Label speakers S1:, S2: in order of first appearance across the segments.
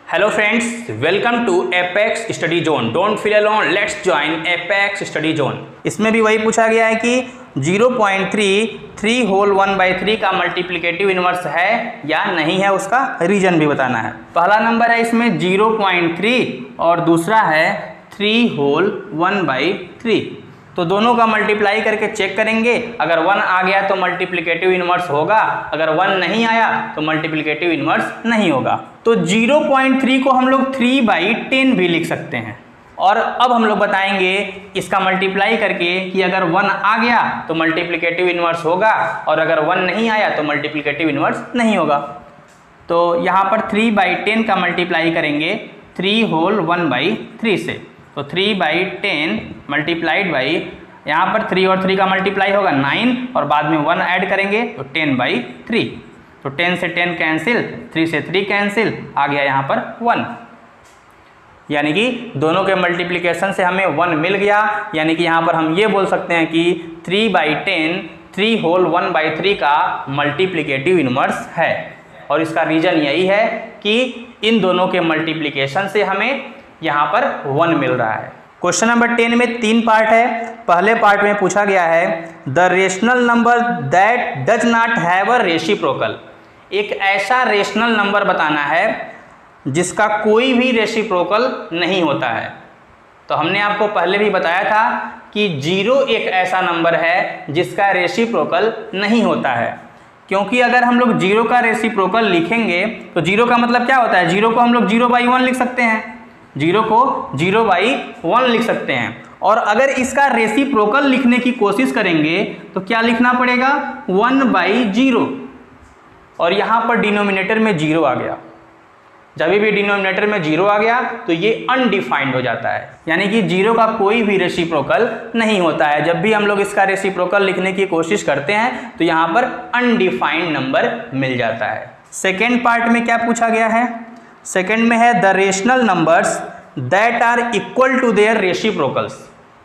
S1: Hello friends, welcome to apex study zone. Don't feel alone, let's join apex study zone. इसमें भी वही पूछा गया है कि 0.33 होल 1/3 का मल्टीप्लिकेटिव इनवर्स है या नहीं है, उसका रीजन भी बताना है। पहला नंबर है इसमें 0.3 और दूसरा है 3 होल 1/3। तो दोनों का मल्टीप्लाई करके चेक करेंगे। अगर 1 आ गया तो मल्टीप्लिकेटिव इनवर्स होगा, अगर 1 नहीं आया तो मल्टीप्लिकेटिव इनवर्स नहीं होगा। तो 0.3 को हम लोग 3/10 भी लिख सकते हैं। और अब हम लोग बताएंगे इसका मल्टीप्लाई करके कि अगर 1 आ गया तो मल्टीप्लिकेटिव इनवर्स होगा और अगर 1 नहीं आया तो मल्टीप्लिकेटिव इनवर्स नहीं होगा। तो यहाँ पर 3/10 का मल्टीप्लाई करेंगे 3 होल 1/3 से। तो 3/10 मल्टीप्लाइड बाई, यहाँ पर 3 और 3 का मल्टीप्लाई होगा 9 और बाद में 1 ऐड करेंगे तो 10/3। तो 10 से 10 कैंसिल, 3 से 3 कैंसिल, आ गया यहाँ पर 1। यानी कि दोनों के मल्टीप्लिकेशन से हमें 1 मिल गया। यानी कि यहाँ पर हम ये बोल सकते हैं कि 3/10 3 होल 1/3 का मल्टीप्लिकेटिव इनवर्स है। और इसका रीजन यही है कि इन दोनों के मल्टीप्लिकेशन से हमें यहाँ पर 1 मिल रहा है। क्वेश्चन नंबर 10 में 3 पार्ट है। पहले पार्ट में पूछा गया है the rational number that does not have a reciprocal. एक ऐसा रेशनल नंबर बताना है जिसका कोई भी रेसिप्रोकल नहीं होता है। तो हमने आपको पहले भी बताया था कि 0 एक ऐसा नंबर है जिसका रेसिप्रोकल नहीं होता है। क्योंकि अगर हम लोग 0 का रेसिप्रोकल लिखेंगे तो 0 का मतलब क्या होता है, 0 को हम लोग 0/1 लिख सकते हैं, 0 को 0/1 लिख सकते हैं। और अगर इसका रेसिप्रोकल लिखने की कोशिश करेंगे तो क्या लिखना पड़ेगा, 1/0। और यहाँ पर डिनोमिनेटर में 0 आ गया। जब भी डिनोमिनेटर में 0 आ गया तो ये अनडिफाइंड हो जाता है। यानी कि 0 का कोई भी रेसिप्रोकल नहीं होता है। जब भी हम लोग इसका रेसिप्रोकल लिखने की कोशिश करते हैं तो यहाँ पर अनडिफाइंड नंबर मिल जाता है। सेकेंड पार्ट में क्या पूछा गया है, सेकेंड में है the rational numbers that are equal to their reciprocals.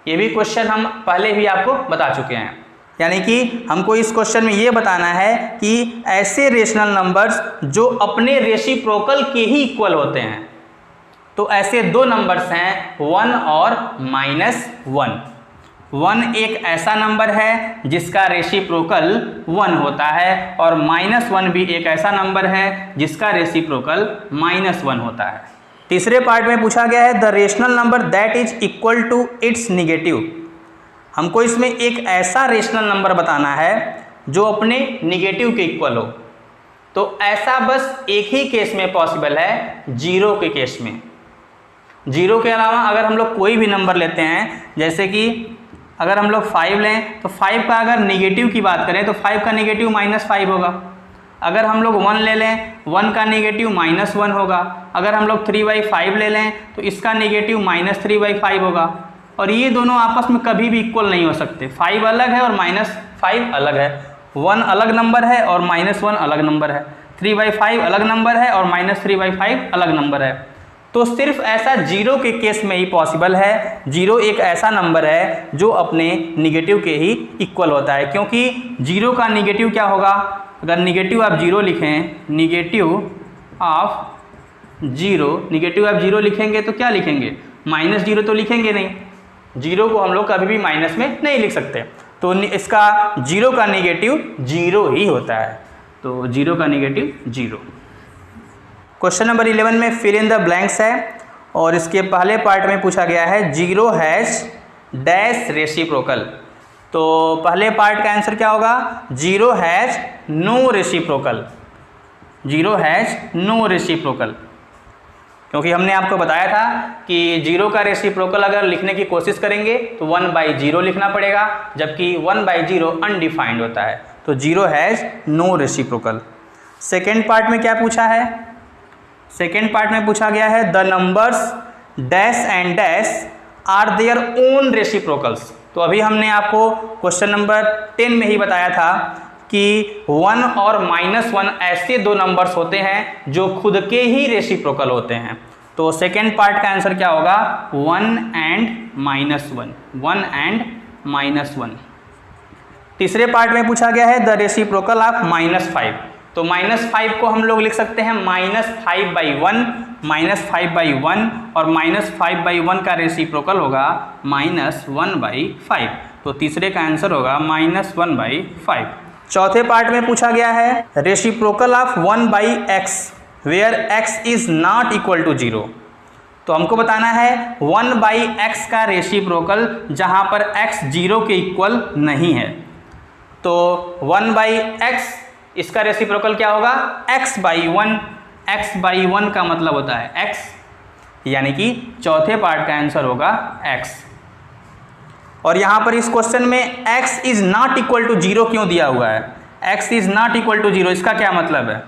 S1: ये भी क्वेश्चन हम पहले भी आपको बता चुके हैं। यानी कि हमको इस क्वेश्चन में ये बताना है कि ऐसे रेशनल नंबर्स जो अपने रेसिप्रोकल के ही इक्वल होते हैं। तो ऐसे 2 नंबर्स हैं 1 और -1। 1 एक ऐसा नंबर है जिसका रेसिप्रोकल 1 होता है और -1 भी एक ऐसा नंबर है जिसका रेसिप्रोकल -1 होता है। तीसरे पार्ट में पूछा गया है the rational number that is equal to its negative. हमको इसमें एक ऐसा रेशनल नंबर बताना है जो अपने निगेटिव के इक्वल हो। तो ऐसा बस एक ही केस में पॉसिबल है, 0 के केस में। 0 के अलावा अगर हम लोग कोई भी नंबर लेते हैं, जैसे कि अगर हम लोग 5 लें तो 5 का अगर निगेटिव की बात करें तो 5 का निगेटिव -5 होगा। अगर हम लोग 1 ले लें, 1 का निगेटिव -1 होगा। अगर हम लोग 3/5 ले लें तो इसका निगेटिव -3/5 होगा। और ये दोनों आपस में कभी भी इक्वल नहीं हो सकते। 5 अलग है और -5 अलग है, 1 अलग नंबर है और -1 अलग नंबर है, 3/5 अलग नंबर है और -3/5 अलग नंबर है। तो सिर्फ ऐसा 0 के केस में ही पॉसिबल है। 0 एक ऐसा नंबर है जो अपने निगेटिव के ही इक्वल होता है। क्योंकि 0 का निगेटिव क्या होगा, अगर निगेटिव आप 0 लिखें, निगेटिव ऑफ 0 लिखेंगे तो क्या लिखेंगे, -0 तो लिखेंगे नहीं। 0 को हम लोग कभी भी माइनस में नहीं लिख सकते। तो इसका 0 का निगेटिव 0 ही होता है। तो 0 का निगेटिव 0। क्वेश्चन नंबर 11 में फिल इन द ब्लैंक्स है और इसके पहले पार्ट में पूछा गया है 0 हैज़ डैश रेसिप्रोकल। तो पहले पार्ट का आंसर क्या होगा, 0 has no reciprocal. 0 has no reciprocal, क्योंकि हमने आपको बताया था कि 0 का रेसिप्रोकल अगर लिखने की कोशिश करेंगे तो 1/0 लिखना पड़ेगा, जबकि 1/0 अनडिफाइंड होता है। तो 0 has no reciprocal. Second part में क्या पूछा है, सेकेंड पार्ट में पूछा गया है the numbers dash and dash are their own reciprocals. तो अभी हमने आपको क्वेश्चन नंबर 10 में ही बताया था कि 1 और -1 ऐसे 2 नंबर्स होते हैं जो खुद के ही रेसिप्रोकल होते हैं। तो सेकेंड पार्ट का आंसर क्या होगा, 1 and -1, 1 and -1। तीसरे पार्ट में पूछा गया है द रेसिप्रोकल ऑफ -5। तो -5 को हम लोग लिख सकते हैं -5/1 -5/1 और -5/1 का रेसिप्रोकल होगा -1/5। तो तीसरे का आंसर होगा -1/5। चौथे पार्ट में पूछा गया है reciprocal of 1/x where x is not equal to 0। तो हमको बताना है 1/x का रेसिप्रोकल जहां पर x 0 के इक्वल नहीं है। तो 1/x इसका रेसिप्रोकल क्या होगा x/1। x/1 का मतलब होता है x, यानी कि चौथे पार्ट का आंसर होगा x। और यहाँ पर इस क्वेश्चन में x is not equal to 0 क्यों दिया हुआ है? x is not equal to 0 इसका क्या मतलब है?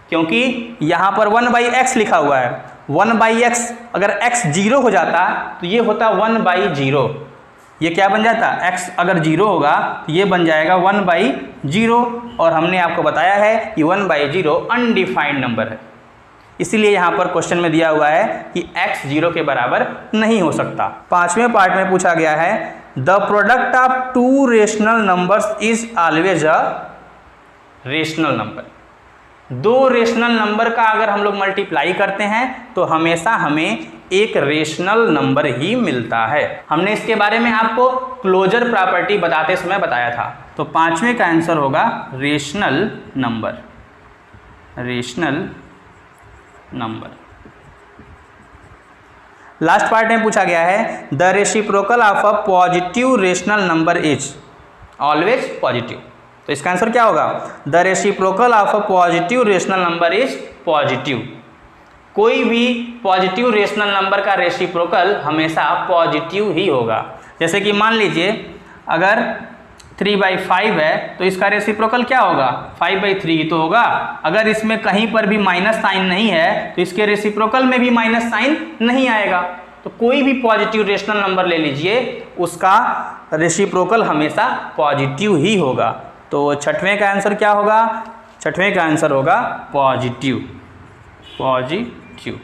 S1: क्योंकि यहाँ पर 1/x लिखा हुआ है। 1/x अगर x 0 हो जाता तो ये होता 1/0। ये क्या बन जाता? x अगर 0 होगा तो ये बन जाएगा 1/0। और हमने आपको बताया है कि 1/0 अनडिफाइंड नंबर है, इसीलिए यहाँ पर क्वेश्चन में दिया हुआ है कि x 0 के बराबर नहीं हो सकता। पांचवें पार्ट में पूछा गया है the product of two rational numbers is always a rational number. दो रेशनल नंबर का अगर हम लोग मल्टीप्लाई करते हैं तो हमेशा हमें एक रेशनल नंबर ही मिलता है। हमने इसके बारे में आपको क्लोजर प्रॉपर्टी बताते समय बताया था। तो पांचवें का आंसर होगा rational number. Rational number. Last part में पूछा गया है the reciprocal of a positive rational number is always positive. तो इसका आंसर क्या होगा? The reciprocal of a positive rational number is positive. कोई भी पॉजिटिव रेशनल नंबर का रेसिप्रोकल हमेशा पॉजिटिव ही होगा। जैसे कि मान लीजिए अगर 3/5 है तो इसका रेसिप्रोकल क्या होगा? 5/3 ही तो होगा। अगर इसमें कहीं पर भी माइनस साइन नहीं है तो इसके रेसिप्रोकल में भी माइनस साइन नहीं आएगा। तो कोई भी पॉजिटिव रेशनल नंबर ले लीजिए, उसका रेसिप्रोकल हमेशा पॉजिटिव ही होगा। तो छठवें का आंसर क्या होगा? छठवें का आंसर होगा पॉजिटिव। पॉजिटिव।